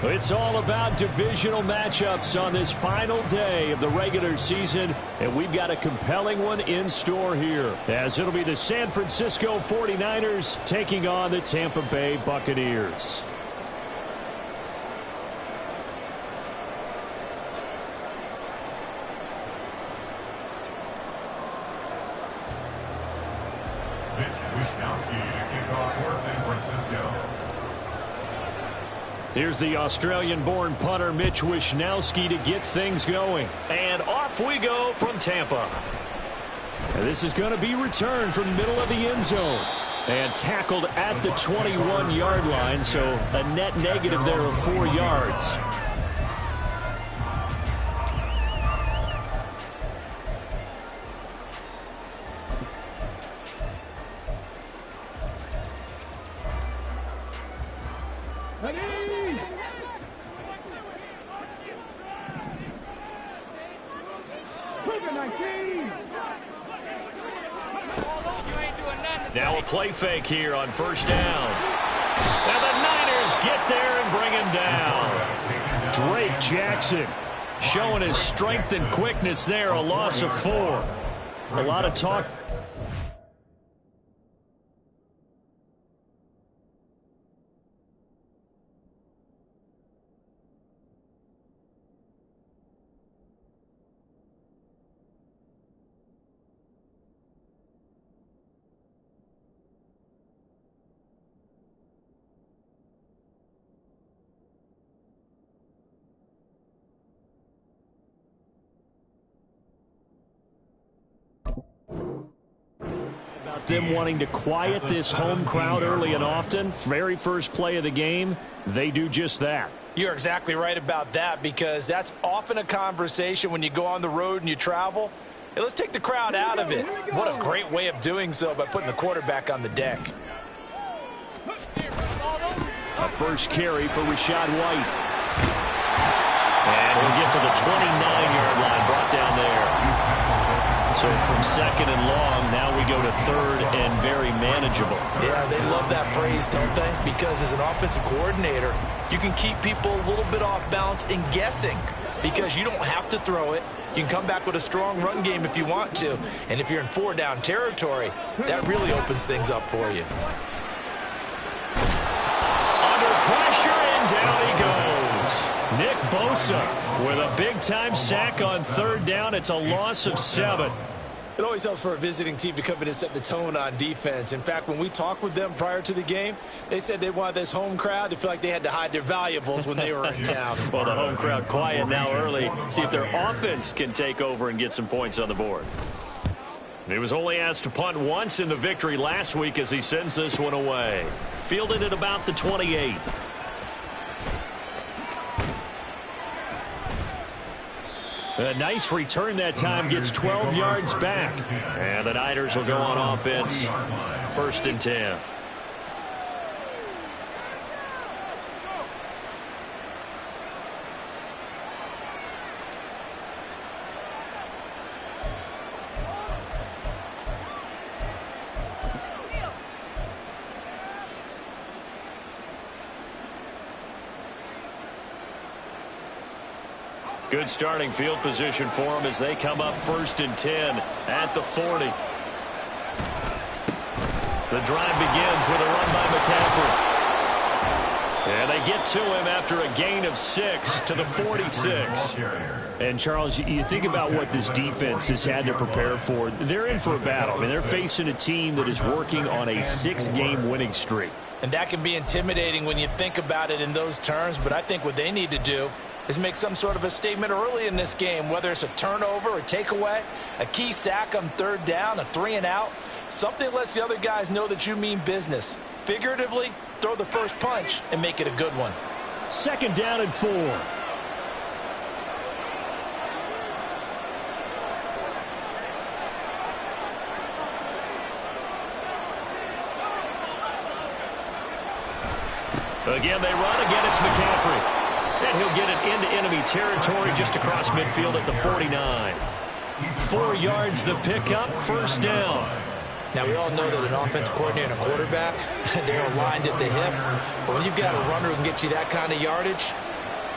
It's all about divisional matchups on this final day of the regular season, and we've got a compelling one in store here, as it'll be the San Francisco 49ers taking on the Tampa Bay Buccaneers. Here's the Australian-born punter Mitch Wishnowsky to get things going. And off we go from Tampa. And this is going to be returned from the middle of the end zone. And tackled at the 21-yard line, so a net negative there of 4 yards. Now a play fake here on first down. And the Niners get there and bring him down. Drake Jackson showing his strength and quickness there, a loss of 4. A lot of talk. Them wanting to quiet this home crowd early and often. Very first play of the game, they do just that. You're exactly right about that, because that's often a conversation when you go on the road and you travel. Hey, let's take the crowd out of it. What a great way of doing so by putting the quarterback on the deck. A first carry for Rachaad White. And he'll get to the 29-yard line, brought down there. So from second and long, now we go to third and very manageable. Yeah, they love that phrase, don't they? Because as an offensive coordinator, you can keep people a little bit off balance and guessing, because you don't have to throw it. You can come back with a strong run game if you want to. And if you're in 4-down territory, that really opens things up for you. Under pressure, and down he goes. Nick Bosa with a big-time sack on third down. It's a loss of 7. It always helps for a visiting team to come in and set the tone on defense. In fact, when we talked with them prior to the game, they said they wanted this home crowd to feel like they had to hide their valuables when they were in town. Well, the home crowd quiet now early. See if their offense can take over and get some points on the board. He was only asked to punt once in the victory last week as he sends this one away. Fielded at about the 28. A nice return that time, gets 12 yards back. And the Niners will go on offense. 1st and 10. Good starting field position for them as they come up 1st and 10 at the 40. The drive begins with a run by McCaffrey. And they get to him after a gain of 6 to the 46. And, Charles, you think about what this defense has had to prepare for. They're in for a battle. I mean, they're facing a team that is working on a 6-game winning streak. And that can be intimidating when you think about it in those terms. But I think what they need to do is make some sort of a statement early in this game, whether it's a turnover, a takeaway, a key sack on 3rd down, a 3-and-out. Something lets the other guys know that you mean business. Figuratively, throw the first punch and make it a good one. 2nd down and 4. Again, they run. Again, it's McCaffrey. And he'll get it into enemy territory just across midfield at the 49. 4 yards the pickup, 1st down. Now, we all know that an offense coordinator and a quarterback, they're aligned at the hip. But when you've got a runner who can get you that kind of yardage,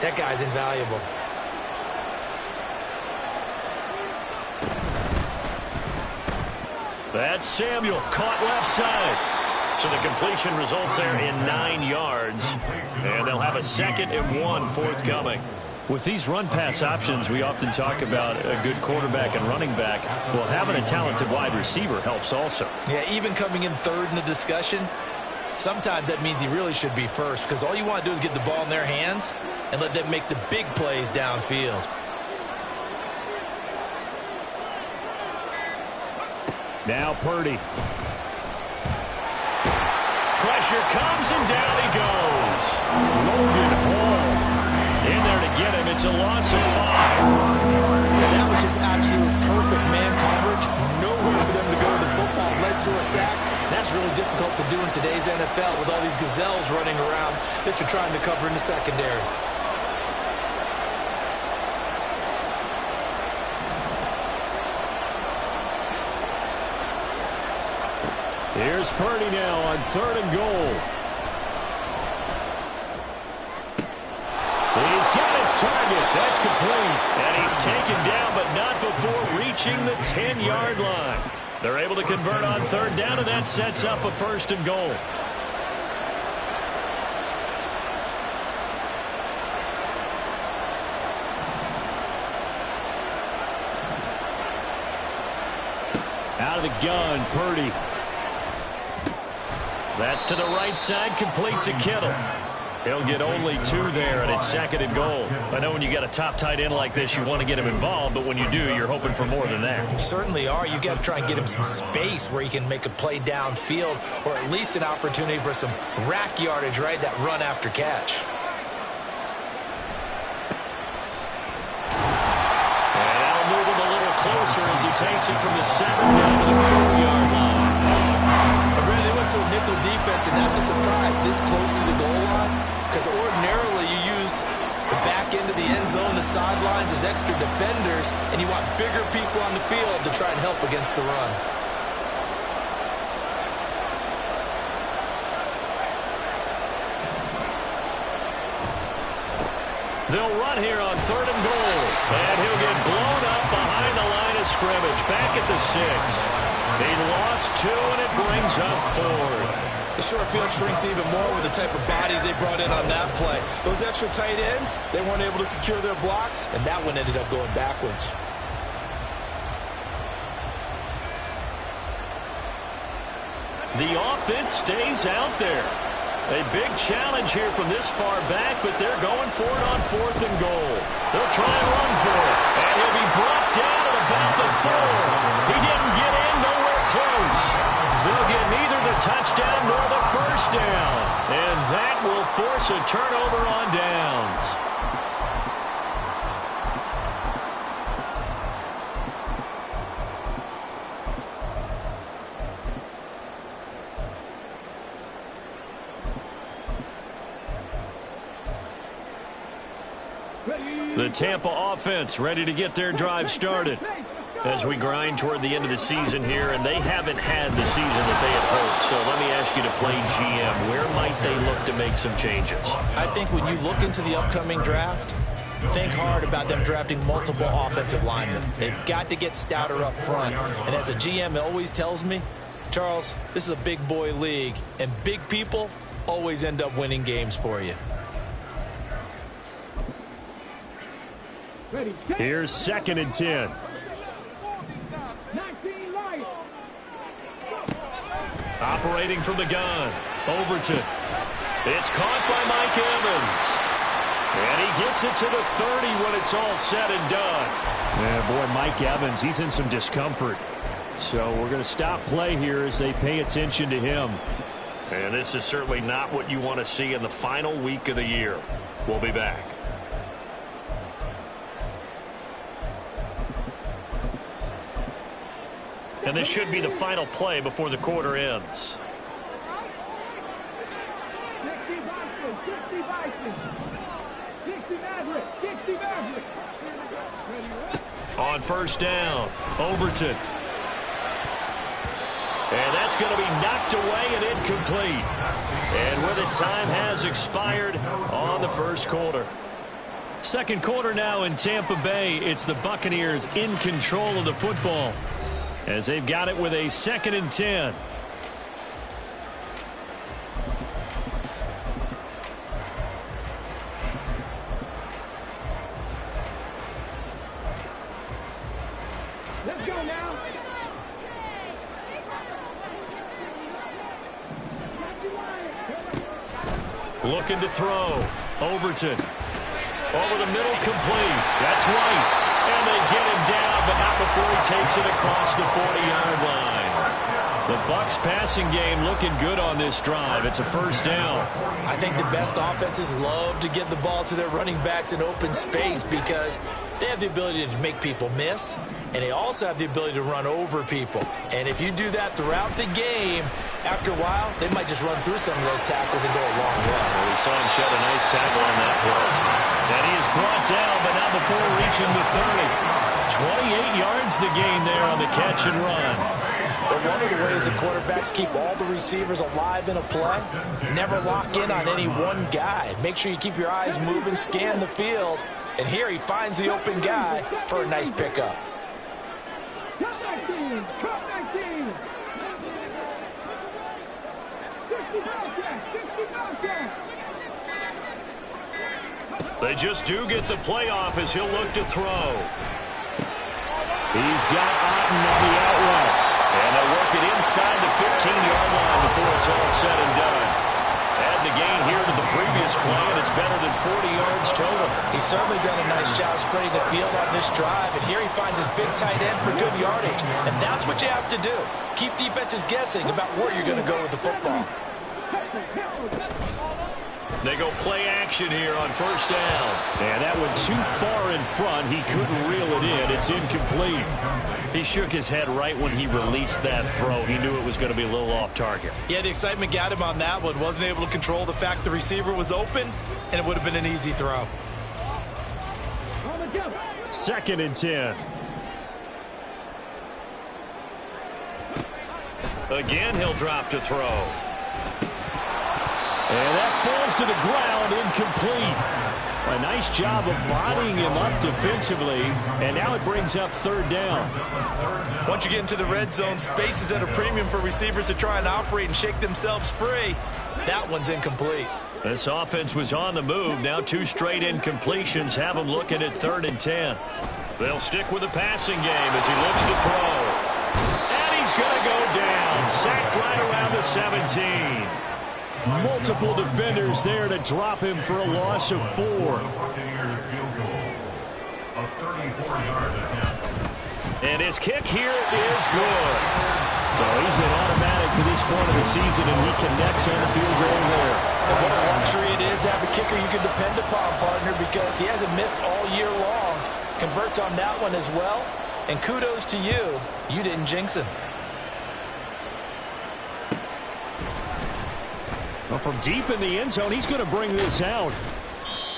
That guy's invaluable. That's Samuel, caught left side. So the completion results there in 9 yards. And they'll have a 2nd and 1 forthcoming. With these run-pass options, we often talk about a good quarterback and running back. Well, having a talented wide receiver helps also. Yeah, even coming in third in the discussion, sometimes that means he really should be first, because all you want to do is get the ball in their hands and let them make the big plays downfield. Now Purdy. Pressure comes and down he goes. Logan Hall in there to get him. It's a loss of 5. And that was just absolute perfect man coverage. Nowhere for them to go with the football. Led to a sack. That's really difficult to do in today's NFL with all these gazelles running around that you're trying to cover in the secondary. Here's Purdy now on 3rd and goal. He's got his target. That's complete. And he's taken down, but not before reaching the 10-yard line. They're able to convert on 3rd down, and that sets up a 1st and goal. Out of the gun, Purdy. That's to the right side, complete to Kittle. He'll get only 2 there, and it's 2nd and goal. I know when you got a top tight end like this, you want to get him involved, but when you do, you're hoping for more than that. You certainly are. You got to try and get him some space where he can make a play downfield, or at least an opportunity for some rack yardage, right? That run after catch. And that'll move him a little closer as he takes it from the 7 down to the 4-yard line. They went to a nickel defense, and that's a surprise this close to the goal line, because ordinarily you use the back end of the end zone, the sidelines as extra defenders, and you want bigger people on the field to try and help against the run. They'll run here on 3rd and goal, and he'll get blown up behind the line of scrimmage, back at the 6. They lost 2, and it brings up 4th. The short field shrinks even more with the type of bodies they brought in on that play. Those extra tight ends, they weren't able to secure their blocks, and that one ended up going backwards. The offense stays out there. A big challenge here from this far back, but they're going for it on 4th and goal. They'll try and run for it, and he'll be brought down at about the 4. He didn't get in, nowhere close. They'll get neither the touchdown nor the 1st down, and that will force a turnover on downs. The Tampa offense ready to get their drive started as we grind toward the end of the season here, and they haven't had the season that they had hoped. So let me ask you to play GM. Where might they look to make some changes? I think when you look into the upcoming draft, think hard about them drafting multiple offensive linemen. They've got to get stouter up front. And as a GM, it always tells me, Charles, this is a big boy league, and big people always end up winning games for you. Here's 2nd and 10. Operating from the gun. Overton. It's caught by Mike Evans. And he gets it to the 30 when it's all said and done. Yeah, boy, Mike Evans, he's in some discomfort. So we're going to stop play here as they pay attention to him. And this is certainly not what you want to see in the final week of the year. We'll be back. And this should be the final play before the quarter ends. On 1st down, Overton. And that's going to be knocked away and incomplete. And where the time has expired on the 1st quarter. Second quarter now in Tampa Bay. It's the Buccaneers in control of the football as they've got it with a 2nd and 10. Let's go now. Looking to throw. Overton. Over the middle, complete. That's right. And they get him down, but not before he takes it across the 40-yard line. The Bucs passing game looking good on this drive. It's a first down. I think the best offenses love to get the ball to their running backs in open space because they have the ability to make people miss, and they also have the ability to run over people. And if you do that throughout the game, after a while, they might just run through some of those tackles and go a long way. Well, we saw him shed a nice tackle on that play. And he is brought down, but not before reaching the 30. 28 yards the gain there on the catch and run. But one of the ways the quarterbacks keep all the receivers alive in a play, never lock in on any one guy. Make sure you keep your eyes moving, scan the field. And here he finds the open guy for a nice pickup. Cut 19. Cut 19. 60 back. They just do get the playoff as he'll look to throw. He's got Otten on the out route. And they'll work it inside the 15-yard line before it's all said and done. Add the gain here to the previous play, and it's better than 40 yards total. He's certainly done a nice job spreading the field on this drive, and here he finds his big tight end for good yardage. And that's what you have to do. Keep defenses guessing about where you're going to go with the football. They go play action here on first down. And that went too far in front. He couldn't reel it in. It's incomplete. He shook his head right when he released that throw. He knew it was going to be a little off target. Yeah, the excitement got him on that one. Wasn't able to control the fact the receiver was open, and it would have been an easy throw. 2nd and 10. Again, he'll drop to throw. And that falls to the ground, incomplete. A nice job of bodying him up defensively, and now it brings up 3rd down. Once you get into the red zone, space is at a premium for receivers to try and operate and shake themselves free. That one's incomplete. This offense was on the move. Now 2 straight incompletions have him looking at 3rd and 10. They'll stick with the passing game as he looks to throw. And he's going to go down. Sacked right around the 17. Multiple defenders there to drop him for a loss of 4. And his kick here is good. So he's been automatic to this point of the season, and he connects on the field goal there. And what a luxury it is to have a kicker you can depend upon, partner, because he hasn't missed all year long. Converts on that one as well. And kudos to you. You didn't jinx him. Well, from deep in the end zone, he's going to bring this out.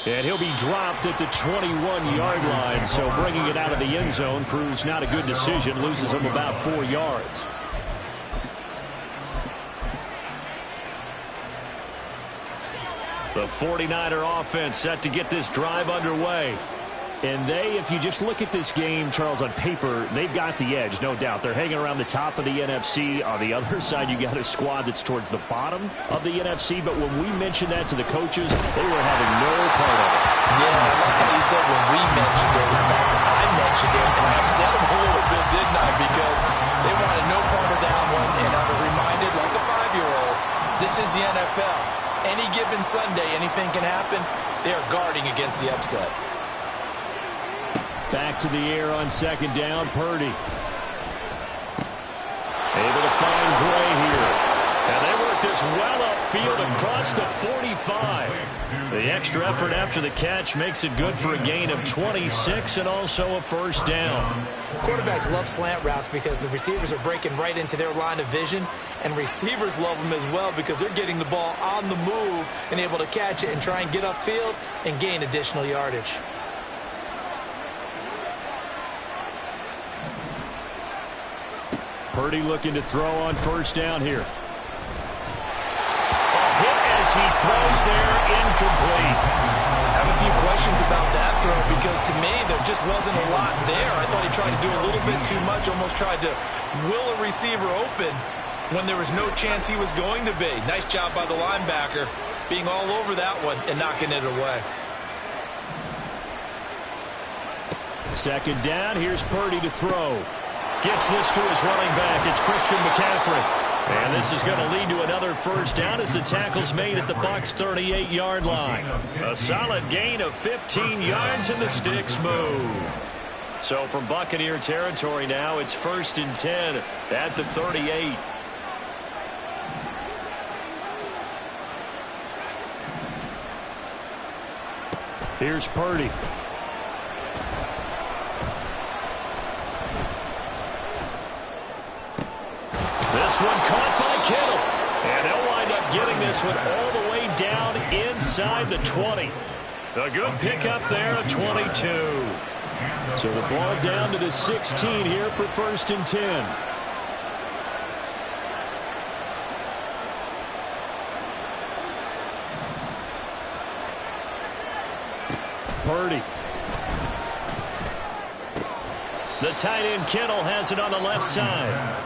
And he'll be dropped at the 21-yard line. So bringing it out of the end zone proves not a good decision. Loses him about 4 yards. The 49er offense set to get this drive underway. And they, if you just look at this game, Charles, on paper, they've got the edge, no doubt. They're hanging around the top of the NFC. On the other side, you got a squad that's towards the bottom of the NFC. But when we mentioned that to the coaches, they were having no part of it. Yeah, I like how you said when we mentioned it. In fact, I mentioned it, and I upset them a little bit, didn't I? Because they wanted no part of that one, and I was reminded, like a 5-year-old, this is the NFL. Any given Sunday, anything can happen. They are guarding against the upset. Back to the air on 2nd down, Purdy. Able to find Gray here. And they work this well upfield across the 45. The extra effort after the catch makes it good for a gain of 26 and also a first down. Quarterbacks love slant routes because the receivers are breaking right into their line of vision, and receivers love them as well because they're getting the ball on the move and able to catch it and try and get upfield and gain additional yardage. Purdy looking to throw on first down here. A hit as he throws there, incomplete. I have a few questions about that throw because to me there just wasn't a lot there. I thought he tried to do a little bit too much, almost tried to will a receiver open when there was no chance he was going to be. Nice job by the linebacker being all over that one and knocking it away. Second down, here's Purdy to throw. Gets this to his running back. It's Christian McCaffrey. And this is going to lead to another first down as the tackle's made at the Bucs 38-yard line. A solid gain of 15 yards and the sticks move. So from Buccaneer territory now, it's 1st and 10 at the 38. Here's Purdy. This one caught by Kittle. And they'll wind up getting this one all the way down inside the 20. A good pickup there at 22. So the ball down to the 16 here for 1st and 10. Purdy. The tight end Kittle has it on the left side.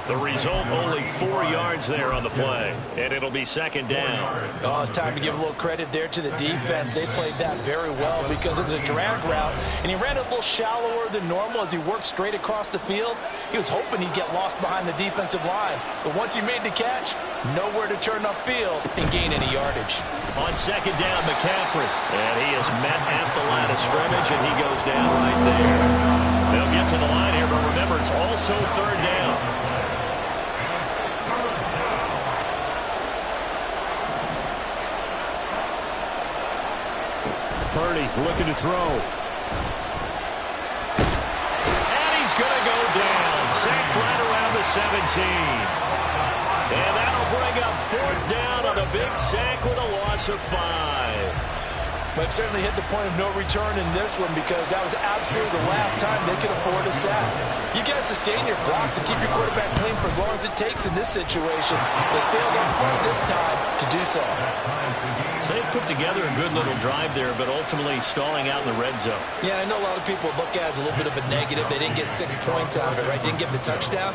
The result, only 4 yards there on the play. And it'll be 2nd down. Oh, it's time to give a little credit there to the defense. They played that very well because it was a drag route, and he ran it a little shallower than normal as he worked straight across the field. He was hoping he'd get lost behind the defensive line. But once he made the catch, nowhere to turn upfield and gain any yardage. On 2nd down, McCaffrey. And he is met at the line of scrimmage, and he goes down right there. They'll get to the line here, but remember, it's also 3rd down. Purdy looking to throw. And he's going to go down. Sacked right around the 17. And that'll bring up 4th down on a big sack with a loss of 5. But certainly hit the point of no return in this one because that was absolutely the last time they could afford a sack. You got to sustain your blocks and keep your quarterback clean for as long as it takes in this situation. They failed up front this time to do so. So they put together a good little drive there, but ultimately stalling out in the red zone. Yeah, I know a lot of people look at it as a little bit of a negative. They didn't get 6 points out of it, right? Didn't get the touchdown.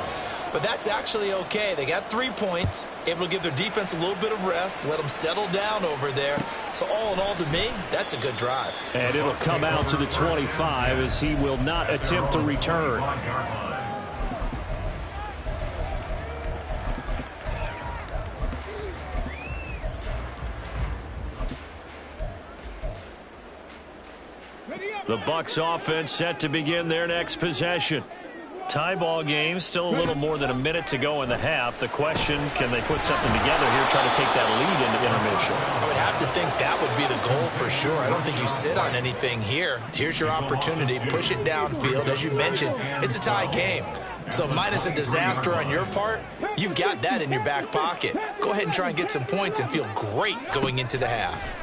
But that's actually okay. They got 3 points, able to give their defense a little bit of rest, let them settle down over there. So all in all, to me, that's a good drive. And it'll come out to the 25 as he will not attempt to return. The Bucs offense set to begin their next possession. Tie ball game, still a little more than a minute to go in the half. The question, can they put something together here, try to take that lead into intermission? I would have to think that would be the goal for sure. I don't think you sit on anything here. Here's your opportunity. Push it downfield. As you mentioned, it's a tie game. So minus a disaster on your part, you've got that in your back pocket. Go ahead and try and get some points and feel great going into the half.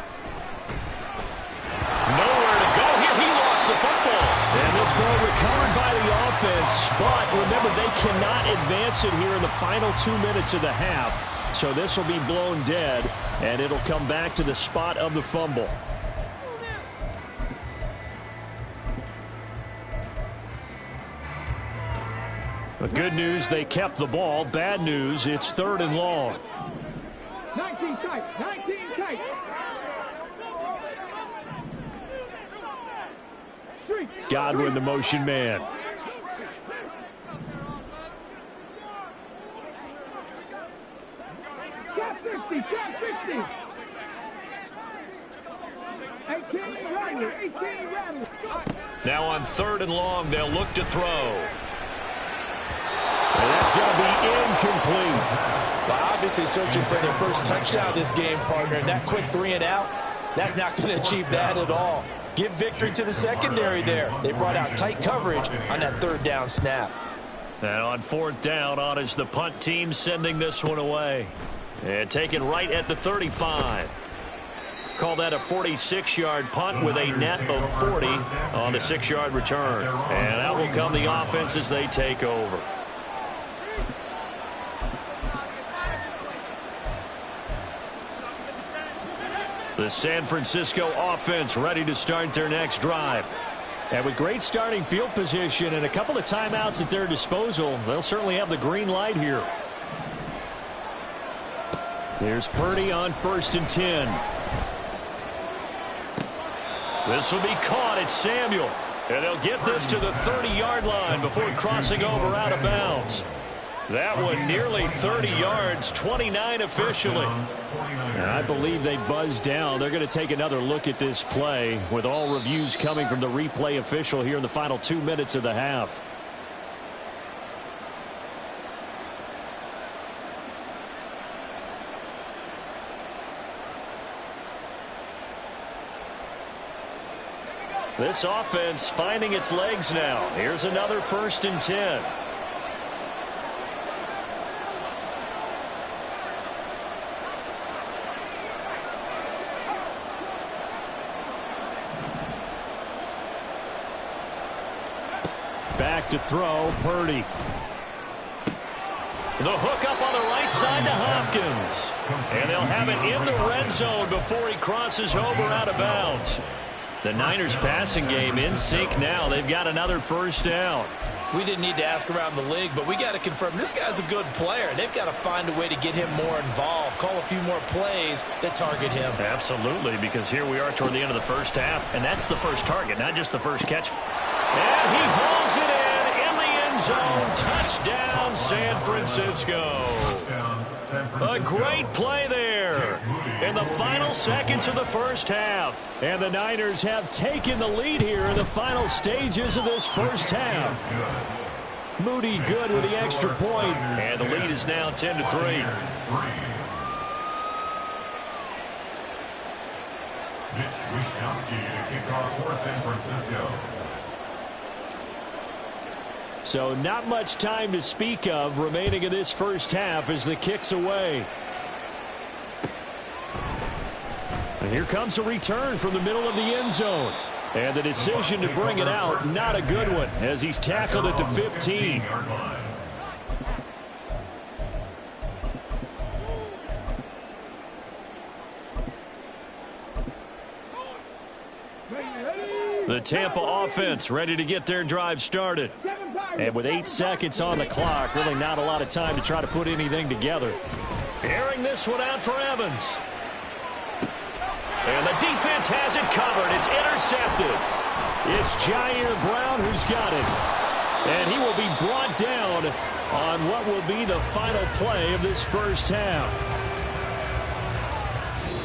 Nowhere to go here. He lost the football. And this ball recovered by the offense. But remember, they cannot advance it here in the final 2 minutes of the half. So this will be blown dead, and it'll come back to the spot of the fumble. But good news, they kept the ball. Bad news, it's 3rd and long. 19 tight, 19 tight. Godwin, the motion man. Cat 60, cat 60. 18 Rattler, 18 Rattler. Now on 3rd and long, they'll look to throw. And that's going to be incomplete. Well, obviously searching for their first touchdown this game, partner. And that quick 3 and out, that's not going to achieve that at all. Give victory to the secondary there. They brought out tight coverage on that 3rd down snap. Now on 4th down, on is the punt team sending this one away. And taken right at the 35. Call that a 46-yard punt with a net of 40 on the 6-yard return. And out will come the offense as they take over. The The San Francisco offense ready to start their next drive. And with great starting field position and a couple of timeouts at their disposal, they'll certainly have the green light here. Here's Purdy on 1st and 10. This will be caught. It's Samuel. And they'll get this to the 30-yard line before crossing over out of bounds. That one nearly 30 yards, 29 officially. And I believe they buzzed down. They're going to take another look at this play with all reviews coming from the replay official here in the final 2 minutes of the half. This offense finding its legs now. Here's another 1st and 10. Back to throw, Purdy. The hook up on the right side to Hopkins. And they'll have it in the red zone before he crosses over out of bounds. The Niners passing game in sync now. They've got another 1st down. We didn't need to ask around the league, but we got to confirm this guy's a good player. They've got to find a way to get him more involved, call a few more plays that target him. Absolutely, because here we are toward the end of the first half, and that's the first target, not just the first catch. And he hauls it in the end zone. Touchdown, San Francisco. A great play there in the final seconds of the first half. And the Niners have taken the lead here in the final stages of this first half. Moody good with the extra point, and the lead is now 10-3. Mitch Wishnowsky to kick off for San Francisco. So not much time to speak of remaining in this first half as the kick's away. And here comes a return from the middle of the end zone. And the decision to bring it out, not a good one, as he's tackled at the 15. The Tampa offense ready to get their drive started. And with 8 seconds on the clock, really not a lot of time to try to put anything together. Airing this one out for Evans. And the defense has it covered. It's intercepted. It's Jair Brown who's got it. And he will be brought down on what will be the final play of this first half.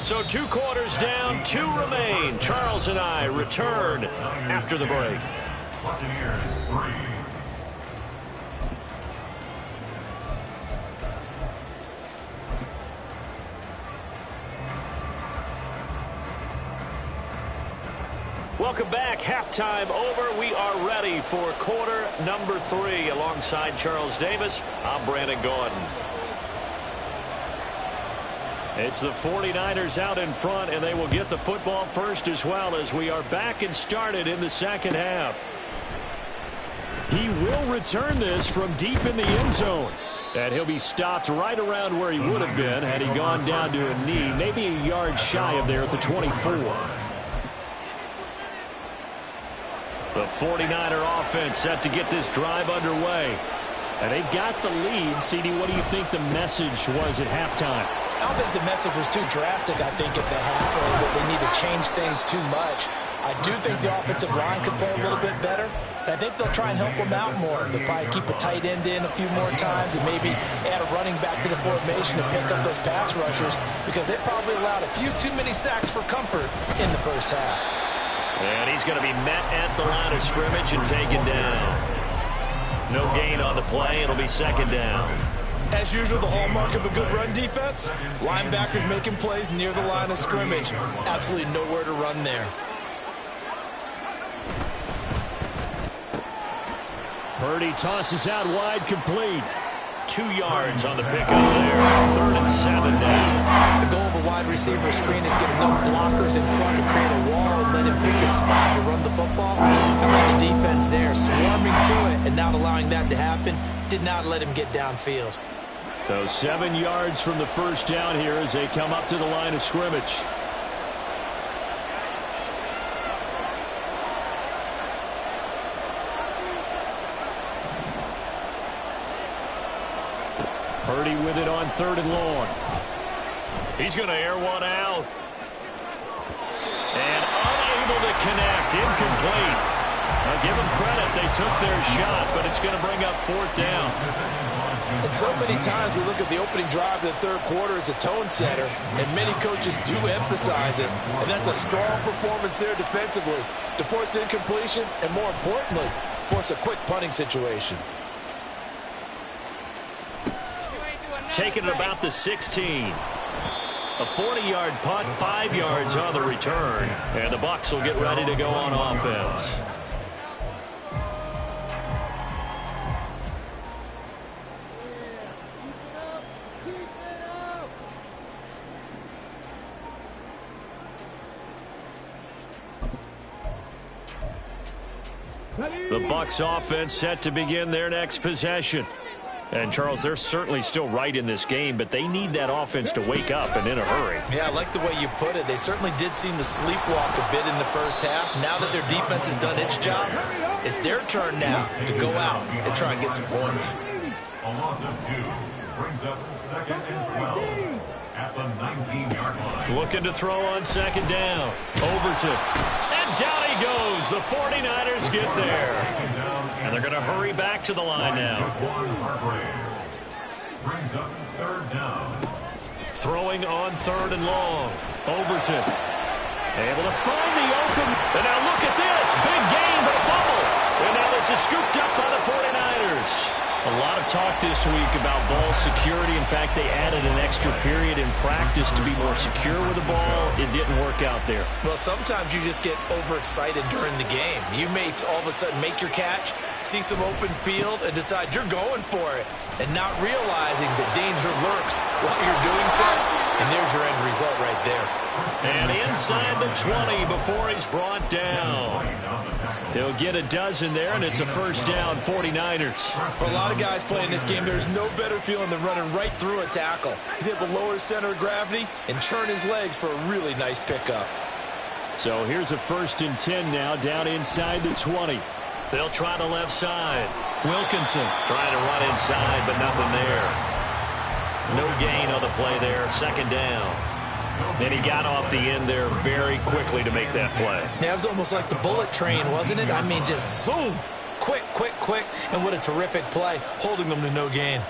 So 2 quarters down, 2 remain. Charles and I return after the break. Buccaneers 3. Welcome back. Halftime over. We are ready for quarter number 3. Alongside Charles Davis, I'm Brandon Gordon. It's the 49ers out in front, and they will get the football first as well as we are back and started in the second half. He will return this from deep in the end zone. And he'll be stopped right around where he would have been had he gone down to a knee, maybe a yard shy of there at the 24. The 49er offense set to get this drive underway. And they've got the lead. CD, what do you think the message was at halftime? I don't think the message was too drastic, I think, at the half, or that they need to change things too much. I do think the offensive line could play a little bit better. I think they'll try and help them out more. They'll probably keep a tight end in a few more times and maybe add a running back to the formation to pick up those pass rushers because they probably allowed a few too many sacks for comfort in the first half. And he's going to be met at the line of scrimmage and taken down. No gain on the play. It'll be second down. As usual, the hallmark of a good run defense, linebackers making plays near the line of scrimmage. Absolutely nowhere to run there. Purdy tosses out wide, complete. 2 yards on the pickup there. 3rd and 7 now. The goal of a wide receiver screen is get enough blockers in front to create a wall and let him pick a spot to run the football. How about the defense there, swarming to it and not allowing that to happen? Did not let him get downfield. So 7 yards from the first down here as they come up to the line of scrimmage. Purdy with it on 3rd and long. He's going to air one out. And unable to connect. Incomplete. Now give them credit. They took their shot, but it's going to bring up 4th down. And so many times we look at the opening drive of the 3rd quarter as a tone setter, and many coaches do emphasize it. And that's a strong performance there defensively to force incompletion and, more importantly, force a quick punting situation. Taking it about the 16. A 40-yard punt, 5 yards on the return. And the Bucs will get ready to go on offense. The Bucs offense set to begin their next possession. And, Charles, they're certainly still right in this game, but they need that offense to wake up and in a hurry. Yeah, I like the way you put it. They certainly did seem to sleepwalk a bit in the first half. Now that their defense has done its job, it's their turn now to go out and try and get some points. A loss of 2 brings up 2nd and 12 at the 19-yard line. Looking to throw on 2nd down. Overton. And down he goes. The 49ers get there. And they're going to hurry back to the line now. Brings up 3rd down. Throwing on 3rd and long. Overton. Able to find the open. And now look at this. Big gain, but a fumble. And now this is scooped up by the 49ers. A lot of talk this week about ball security. In fact, they added an extra period in practice to be more secure with the ball. It didn't work out there. Well, sometimes you just get overexcited during the game. You may all of a sudden make your catch, see some open field, and decide you're going for it, and not realizing that danger lurks while you're doing so. And there's your end result right there. And inside the 20 before he's brought down. He'll get a dozen there, and it's a 1st down, 49ers. For a lot of guys playing this game, there's no better feeling than running right through a tackle. He's able to lower his center of gravity and churn his legs for a really nice pickup. So here's a 1st and 10 now, down inside the 20. They'll try the left side. Wilkinson trying to run inside, but nothing there. No gain on the play there, 2nd down. And he got off the end there very quickly to make that play. Yeah, it was almost like the bullet train, wasn't it? I mean, just zoom. Quick, quick, quick. And what a terrific play, holding them to no gain.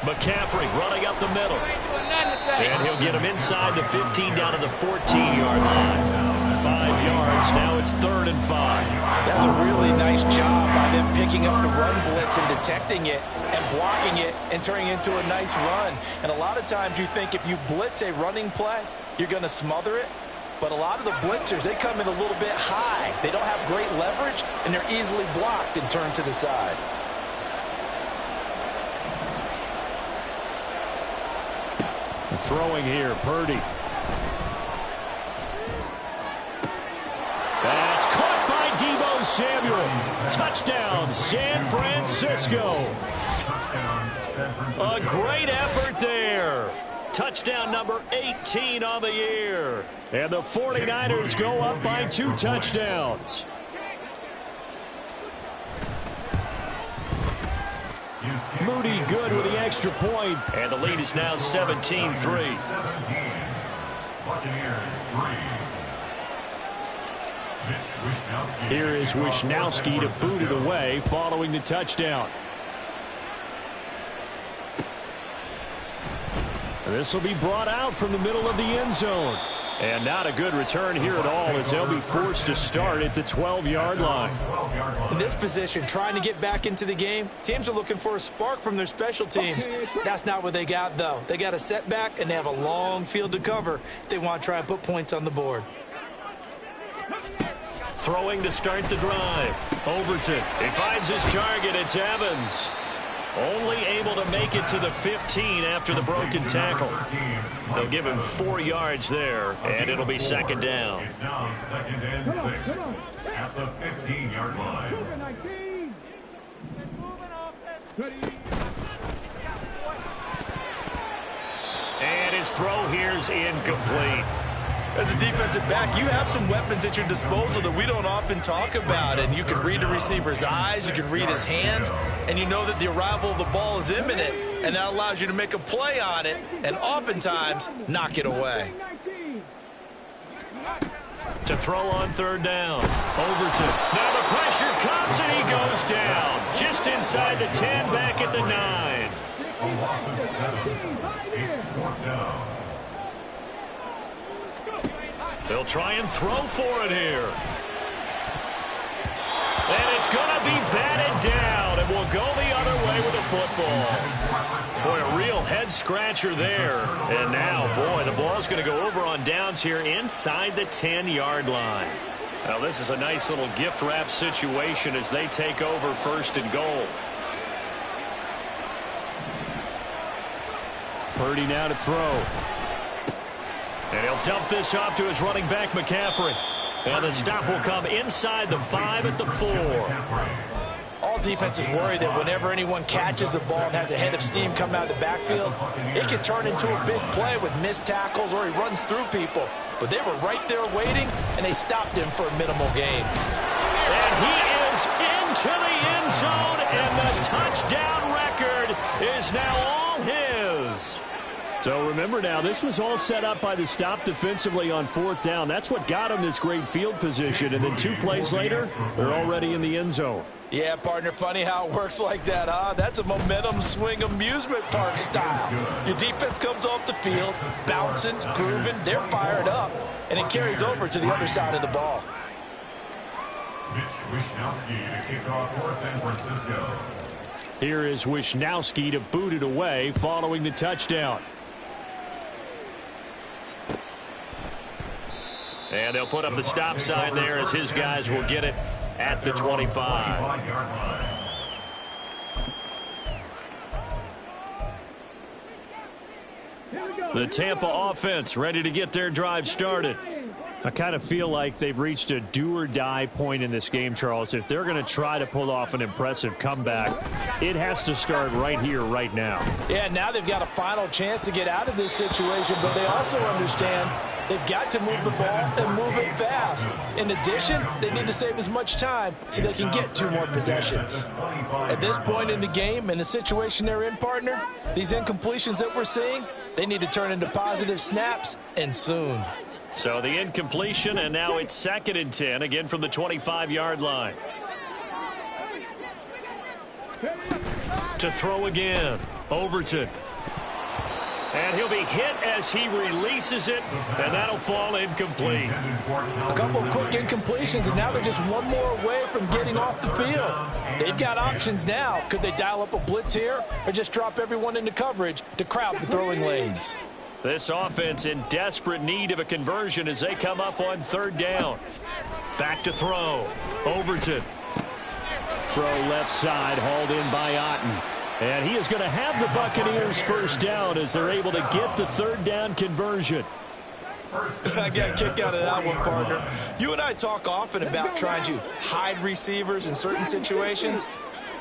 McCaffrey running up the middle. And he'll get him inside the 15 down to the 14-yard line. 5 yards. Now it's 3rd and 5. That's a really nice job by them picking up the run blitz and detecting it and blocking it and turning it into a nice run. And a lot of times you think if you blitz a running play, you're going to smother it. But a lot of the blitzers, they come in a little bit high. They don't have great leverage, and they're easily blocked and turned to the side. Throwing here, Purdy. That's caught by Deebo Samuel. Touchdown, San Francisco. A great effort there. Touchdown number 18 on the year. And the 49ers go up by 2 touchdowns. Moody good with the extra point. And the lead is now 17-3. Here is Wishnowsky to boot it away following the touchdown. This will be brought out from the middle of the end zone. And not a good return here at all as they'll be forced to start at the 12-yard line. In this position, trying to get back into the game, teams are looking for a spark from their special teams. That's not what they got, though. They got a setback, and they have a long field to cover if they want to try and put points on the board. Throwing to start the drive. Overton. He finds his target. It's Evans. Only able to make it to the 15 after the broken tackle. They'll give him 4 yards there, and it'll be 2nd down. It's now 2nd and 6 at the 15-yard line. And his throw here's incomplete. As a defensive back, you have some weapons at your disposal that we don't often talk about. And you can read the receiver's eyes, you can read his hands, and you know that the arrival of the ball is imminent. And that allows you to make a play on it and oftentimes knock it away. To throw on third down. Overton. Now the pressure comes and he goes down. Just inside the 10, back at the 9. A loss of 7. It's 4th down. They'll try and throw for it here. And it's going to be batted down, and we'll go the other way with the football. Boy, a real head-scratcher there. And now, boy, the ball's going to go over on downs here inside the 10-yard line. Now, this is a nice little gift-wrap situation as they take over 1st and goal. Purdy now to throw. And he'll dump this off to his running back, McCaffrey. And the stop will come inside the 5 at the 4. All defenses worry that whenever anyone catches the ball and has a head of steam come out of the backfield, it can turn into a big play with missed tackles or he runs through people. But they were right there waiting, and they stopped him for a minimal gain. And he is into the end zone, and the touchdown record is now all his. So remember now, this was all set up by the stop defensively on 4th down. That's what got him this great field position. And then 2 plays later, they're already in the end zone. Yeah, partner, funny how it works like that, huh? That's a momentum swing amusement park style. Your defense comes off the field, bouncing, grooving, they're fired up, and it carries over to the other side of the ball. Mitch Wishnowsky to kick off for San Francisco. Here is Wishnowsky to boot it away following the touchdown. And they'll put up the stop sign there as his guys will get it at the 25. The Tampa offense ready to get their drive started. I kind of feel like they've reached a do-or-die point in this game, Charles. If they're going to try to pull off an impressive comeback, it has to start right here, right now. Yeah, now they've got a final chance to get out of this situation, but they also understand they've got to move the ball and move it fast. In addition, they need to save as much time so they can get 2 more possessions. At this point in the game, in the situation they're in, partner, these incompletions that we're seeing, they need to turn into positive snaps, and soon. So the incompletion, and now it's 2nd and 10, again from the 25-yard line. To throw again, Overton. And he'll be hit as he releases it, and that'll fall incomplete. A couple of quick incompletions, and now they're just 1 more away from getting off the field. They've got options now. Could they dial up a blitz here or just drop everyone into coverage to crowd the throwing lanes? This offense in desperate need of a conversion as they come up on 3rd down. Back to throw. Overton. Throw left side, hauled in by Otten. And he is going to have the Buccaneers 1st down as they're able to get the 3rd down conversion. I got a kick out of that one, partner. You and I talk often about trying to hide receivers in certain situations,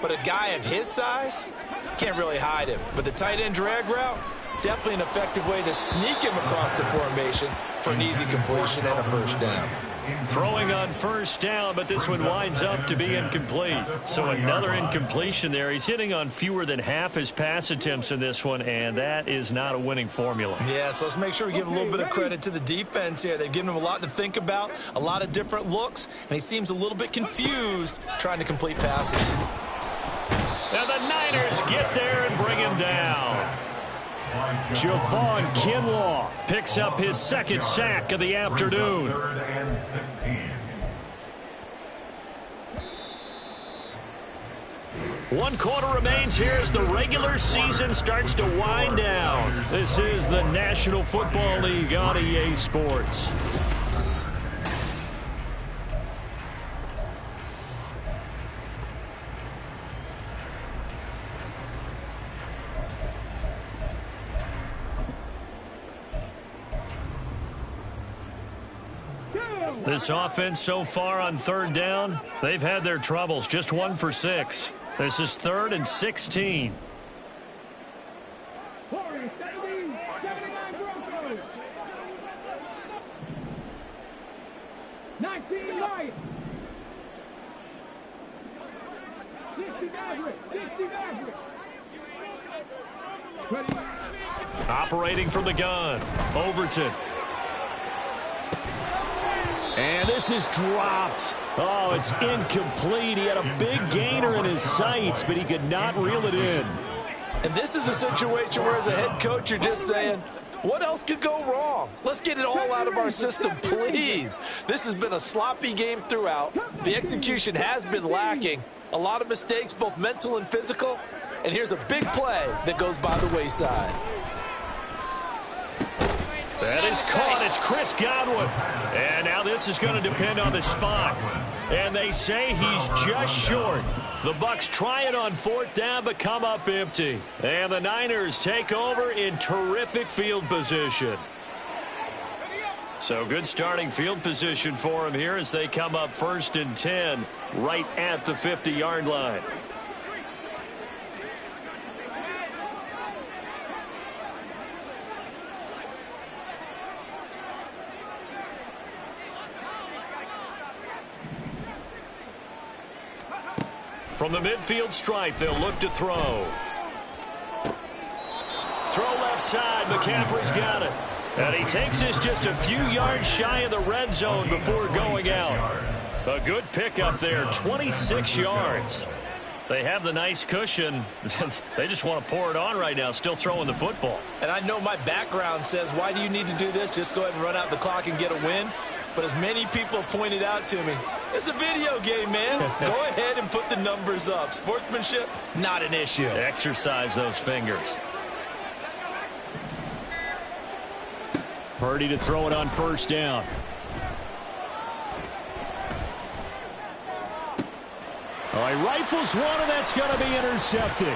but a guy of his size can't really hide him. But the tight end drag route, definitely an effective way to sneak him across the formation for an easy completion and a 1st down. Throwing on 1st down, but this one winds up to be incomplete. So another incompletion there. He's hitting on fewer than half his pass attempts in this one, and that is not a winning formula. Yeah, so let's make sure we give a little bit of credit to the defense here. They've given him a lot to think about, a lot of different looks, and he seems a little bit confused trying to complete passes. Now the Niners get there and bring him down. Javon Kinlaw picks up his 2nd sack of the afternoon. 3rd and 16. One quarter remains here as the regular season starts to wind down. This is the National Football League on EA Sports. This offense so far on 3rd down, they've had their troubles. Just 1 for 6. This is 3rd and 16. 19 Lions. 60 Maverick. 60 Maverick. Ready. Operating from the gun, Overton. And this is dropped. Oh, it's incomplete. He had a big gainer in his sights, but he could not reel it in. And this is a situation where as a head coach, you're just saying, what else could go wrong? Let's get it all out of our system, please. This has been a sloppy game throughout. The execution has been lacking. A lot of mistakes, both mental and physical. And here's a big play that goes by the wayside. That is caught. It's Chris Godwin. And now this is going to depend on the spot. And they say he's just short. The Bucs try it on 4th down, but come up empty. And the Niners take over in terrific field position. So good starting field position for them here as they come up 1st and 10 right at the 50-yard line. From the midfield stripe, they'll look to throw. Throw left side. McCaffrey's got it. And he takes this just a few yards shy of the red zone before going out. A good pickup there, 26 yards. They have the nice cushion. They just want to pour it on right now, still throwing the football. And I know my background says, why do you need to do this? Just go ahead and run out the clock and get a win. But as many people pointed out to me, it's a video game, man. Go ahead and put the numbers up. Sportsmanship, not an issue. Exercise those fingers. Purdy to throw it on 1st down. Oh, he rifles one, and that's going to be intercepted.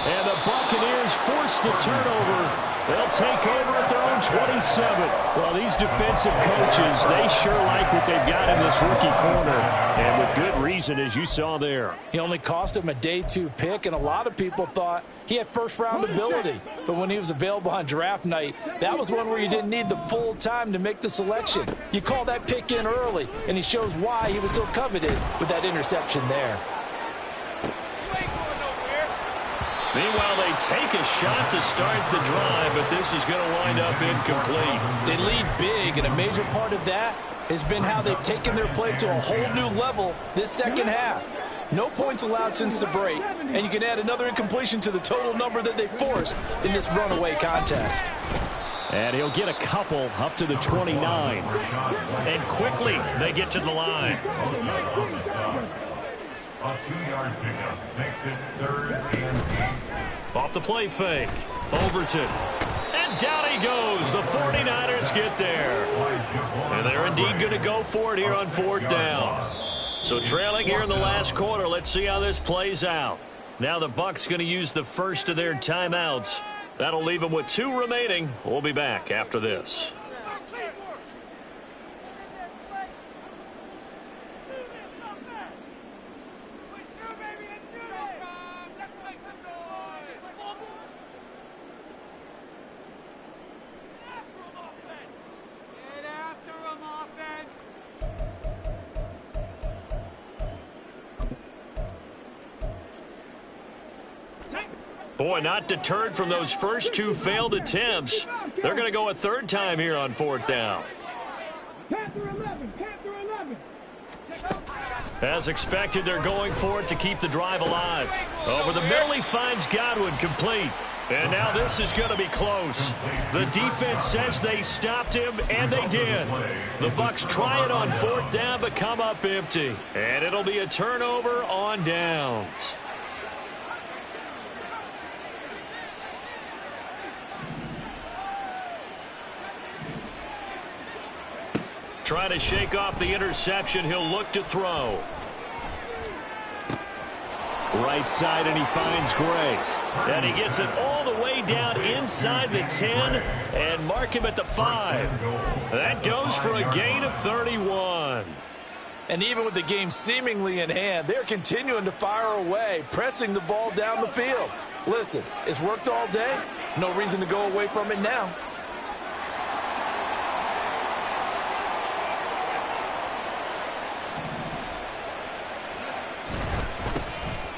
And the Buccaneers force the turnover. They'll take over at their own 27. Well, these defensive coaches, they sure like what they've got in this rookie corner. And with good reason, as you saw there. He only cost him a day 2 pick, and a lot of people thought he had first-round ability. But when he was available on draft night, that was one where you didn't need the full time to make the selection. You call that pick in early, and he shows why he was so coveted with that interception there. Meanwhile, they take a shot to start the drive, but this is going to wind up incomplete. They lead big, and a major part of that has been how they've taken their play to a whole new level this second half. No points allowed since the break, and you can add another incompletion to the total number that they forced in this runaway contest. And he'll get a couple up to the 29. And quickly, they get to the line. A 2-yard pickup makes it 3rd and 8. Off the play fake. Overton. And down he goes. The 49ers get there. And they're indeed going to go for it here on 4th down. So trailing here in the last quarter. Let's see how this plays out. Now the Bucs going to use the first of their timeouts. That'll leave them with 2 remaining. We'll be back after this. Boy, not deterred from those first 2 failed attempts. They're going to go a 3rd time here on 4th down. Panther 11, Panther 11. As expected, they're going for it to keep the drive alive. Over the middle, he finds Godwin complete. And now this is going to be close. The defense says they stopped him, and they did. The Bucs try it on 4th down, but come up empty. And it'll be a turnover on downs. Trying to shake off the interception. He'll look to throw. Right side, and he finds Gray. And he gets it all the way down inside the 10 and mark him at the 5. That goes for a gain of 31. And even with the game seemingly in hand, they're continuing to fire away, pressing the ball down the field. Listen, it's worked all day. No reason to go away from it now.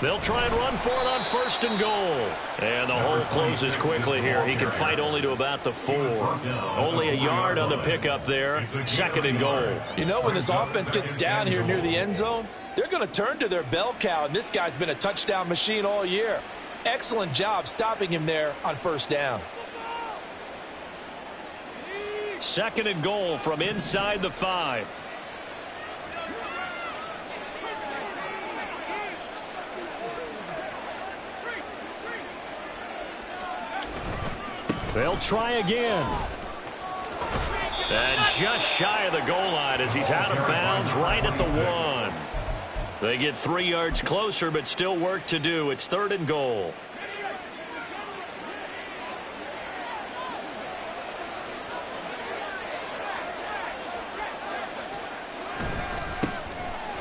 They'll try and run for it on 1st and goal. And the hole closes quickly here. He can fight only to about the 4. Only a yard on the pickup there. 2nd and goal. You know, when this offense gets down here near the end zone, they're going to turn to their bell cow, and this guy's been a touchdown machine all year. Excellent job stopping him there on 1st down. 2nd and goal from inside the 5. They'll try again. And just shy of the goal line as he's out of bounds right at the 1. They get 3 yards closer, but still work to do. It's 3rd and goal.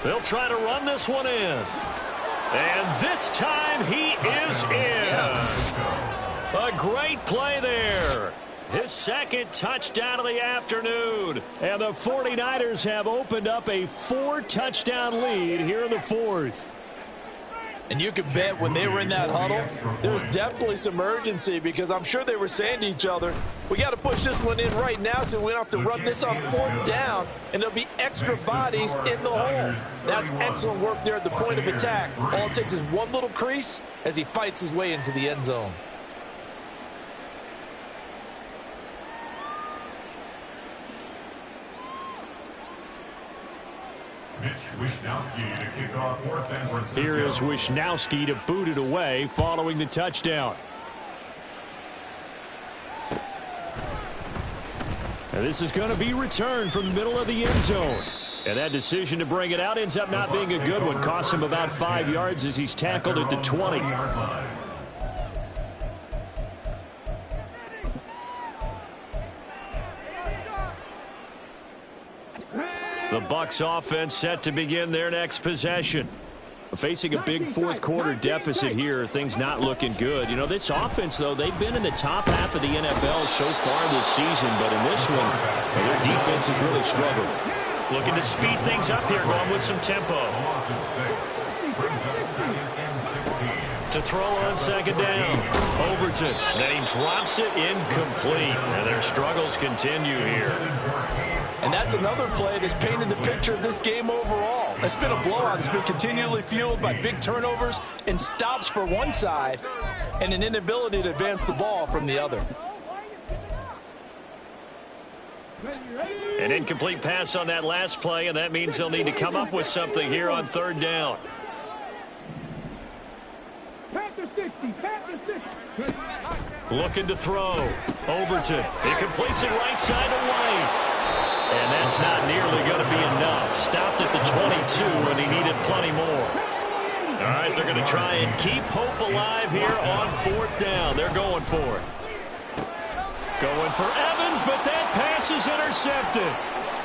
They'll try to run this one in. And this time he is in. Yes. A great play there. His 2nd touchdown of the afternoon. And the 49ers have opened up a 4-touchdown lead here in the 4th. And you can bet when they were in that huddle, there was definitely some urgency because I'm sure they were saying to each other, we got to push this one in right now so we don't have to run this on 4th down, and there'll be extra bodies in the hole. That's excellent work there at the point of attack. All it takes is one little crease as he fights his way into the end zone. Here is Wishnowski to boot it away following the touchdown. And this is going to be returned from the middle of the end zone. And that decision to bring it out ends up not being a good one. Costs him about 5 yards as he's tackled at the 20. The Bucs offense set to begin their next possession. Facing a big 4th quarter deficit here, things not looking good. You know, this offense, though, they've been in the top half of the NFL so far this season, but in this one, their defense has really struggled. Looking to speed things up here, going with some tempo. To throw on 2nd down. Overton. And then he drops it incomplete. And their struggles continue here. And that's another play that's painted the picture of this game overall. It's been a blowout. It's been continually fueled by big turnovers and stops for one side and an inability to advance the ball from the other. An incomplete pass on that last play, and that means they'll need to come up with something here on 3rd down. Looking to throw. Overton. He completes it right side to White. And that's not nearly going to be enough. Stopped at the 22, and he needed plenty more. All right, they're going to try and keep hope alive here on 4th down. They're going for it. Going for Evans, but that pass is intercepted.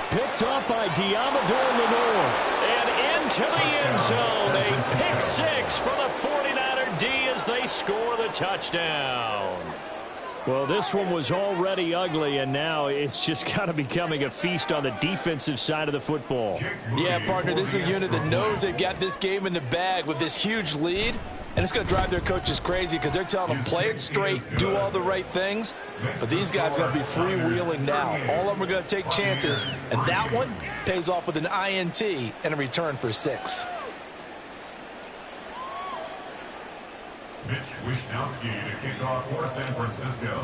Picked off by Diamador Lenore. And into the end zone. A pick 6 for the 49er D as they score the touchdown. Well, this one was already ugly, and now it's just kind of becoming a feast on the defensive side of the football. Yeah, partner, this is a unit that knows they've got this game in the bag with this huge lead, and it's going to drive their coaches crazy because they're telling them play it straight, do all the right things, but these guys are going to be freewheeling now. All of them are going to take chances, and that one pays off with an INT and a return for 6. Mitch Wishnowski to kick off for San Francisco.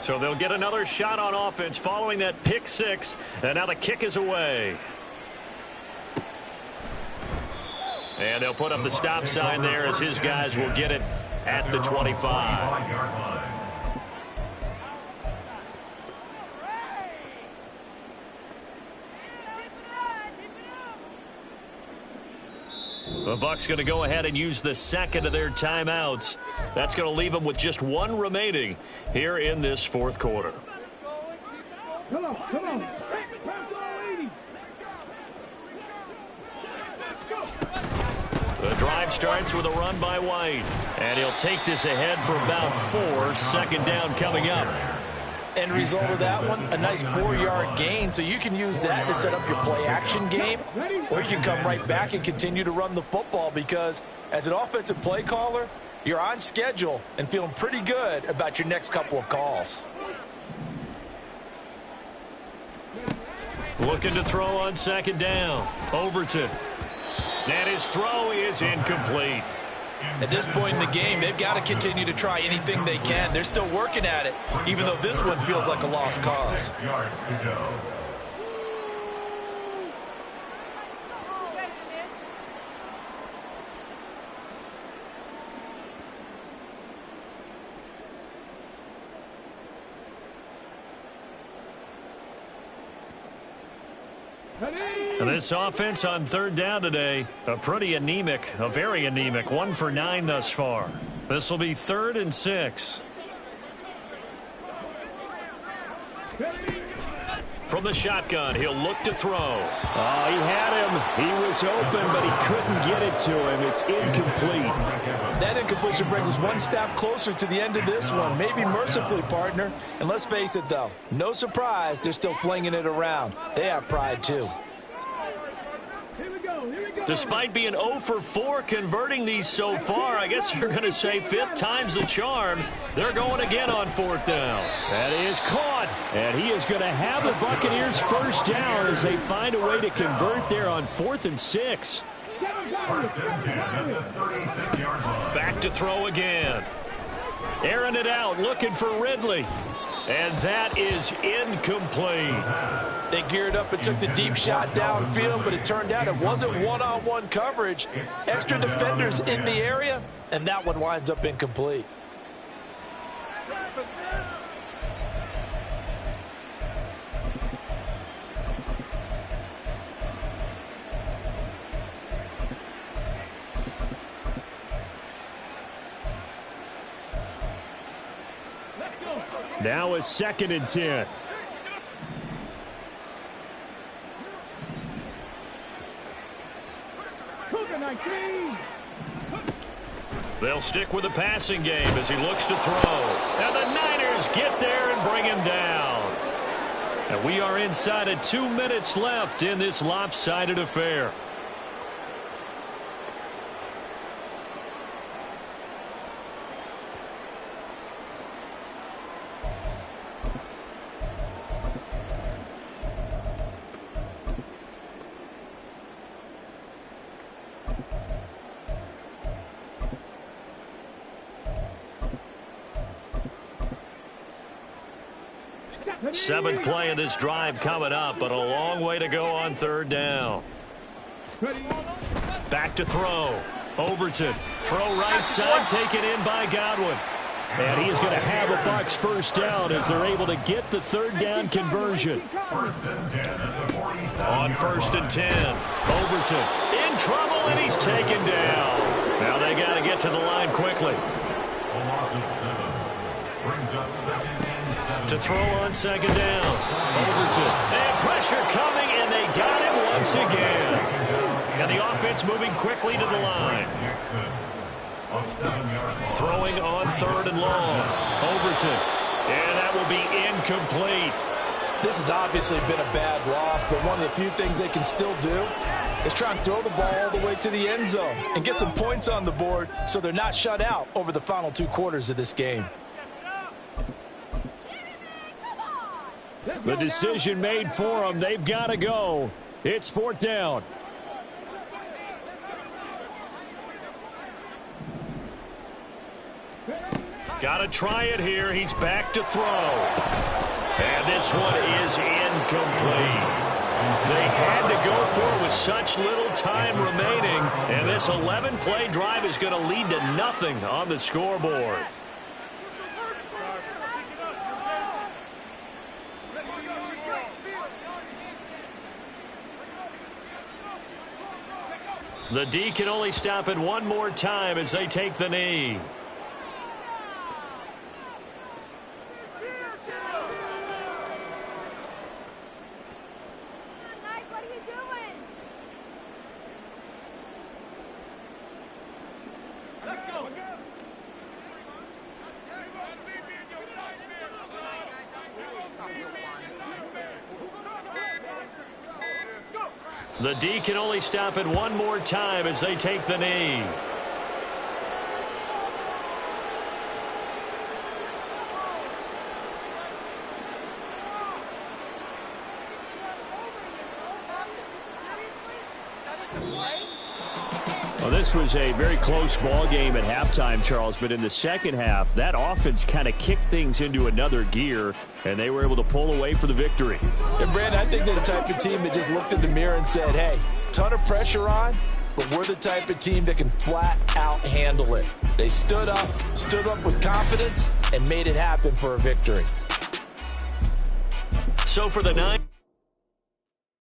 So they'll get another shot on offense following that pick 6, and now the kick is away. And they'll put up the stop sign there as his guys will get it at the 25. The Bucs going to go ahead and use the 2nd of their timeouts. That's going to leave them with just 1 remaining here in this 4th quarter. Come on. The drive starts with a run by White. And he'll take this ahead for about 4. 2nd down coming up. End result of that one, a nice 4-yard gain, so you can use that to set up your play-action game, or you can come right back and continue to run the football because As an offensive play caller, you're on schedule and feeling pretty good about your next couple of calls. Looking to throw on second down. Overton. And his throw is incomplete. At this point in the game, they've got to continue to try anything they can. They're still working at it, even though this one feels like a lost cause. 6 yards to go. And this offense on third down today, a very anemic, 1 for 9 thus far. This will be 3rd and 6. From the shotgun, he'll look to throw. Oh, he had him. He was open, but he couldn't get it to him. It's incomplete. That incompletion brings us one step closer to the end of this one. Maybe mercifully, partner. And let's face it, though. No surprise, they're still flinging it around. They have pride, too. Despite being 0 for 4 converting these so far, I guess you're going to say 5th time's the charm. They're going again on 4th down. That is caught. And he is going to have the Buccaneers first down as they find a way to convert there on 4th and 6. First and 10 at the 36-yard line. Back to throw again. Airing it out, looking for Ridley. And that is incomplete. They geared up and took the deep shot downfield, but it turned out it wasn't one-on-one coverage. Extra defenders in the area, and that one winds up incomplete. Now a 2nd and 10. They'll stick with the passing game as he looks to throw. And the Niners get there and bring him down. And we are inside of 2 minutes left in this lopsided affair. Seventh play of this drive coming up, but a long way to go on 3rd down. Back to throw. Overton. Throw right side, taken in by Godwin. And he is going to have a Bucs first down as they're able to get the 3rd down conversion. First and 10 at the 47. On 1st and 10. Overton in trouble, and he's taken down. Now they got to get to the line quickly. A loss of 7. Brings up 2nd and 7. To throw on 2nd down. Overton. And pressure coming, and they got him once again. And the offense moving quickly to the line. Throwing on 3rd and long. Overton. And that will be incomplete. This has obviously been a bad loss, but one of the few things they can still do is try and throw the ball all the way to the end zone and get some points on the board so they're not shut out over the final 2 quarters of this game. The decision made for them. They've got to go. It's 4th down. Got to try it here. He's back to throw. And this one is incomplete. They had to go for it with such little time remaining. And this 11-play drive is going to lead to nothing on the scoreboard. The D can only stop it one more time as they take the knee. What are you doing? Let's go. The D can only stop it one more time as they take the knee. Well, this was a very close ball game at halftime, Charles, but in the second half, that offense kind of kicked things into another gear, and they were able to pull away for the victory. And, Brandon, I think they're the type of team that just looked in the mirror and said, hey, ton of pressure on, but we're the type of team that can flat out handle it. They stood up with confidence, and made it happen for a victory. So for the 9.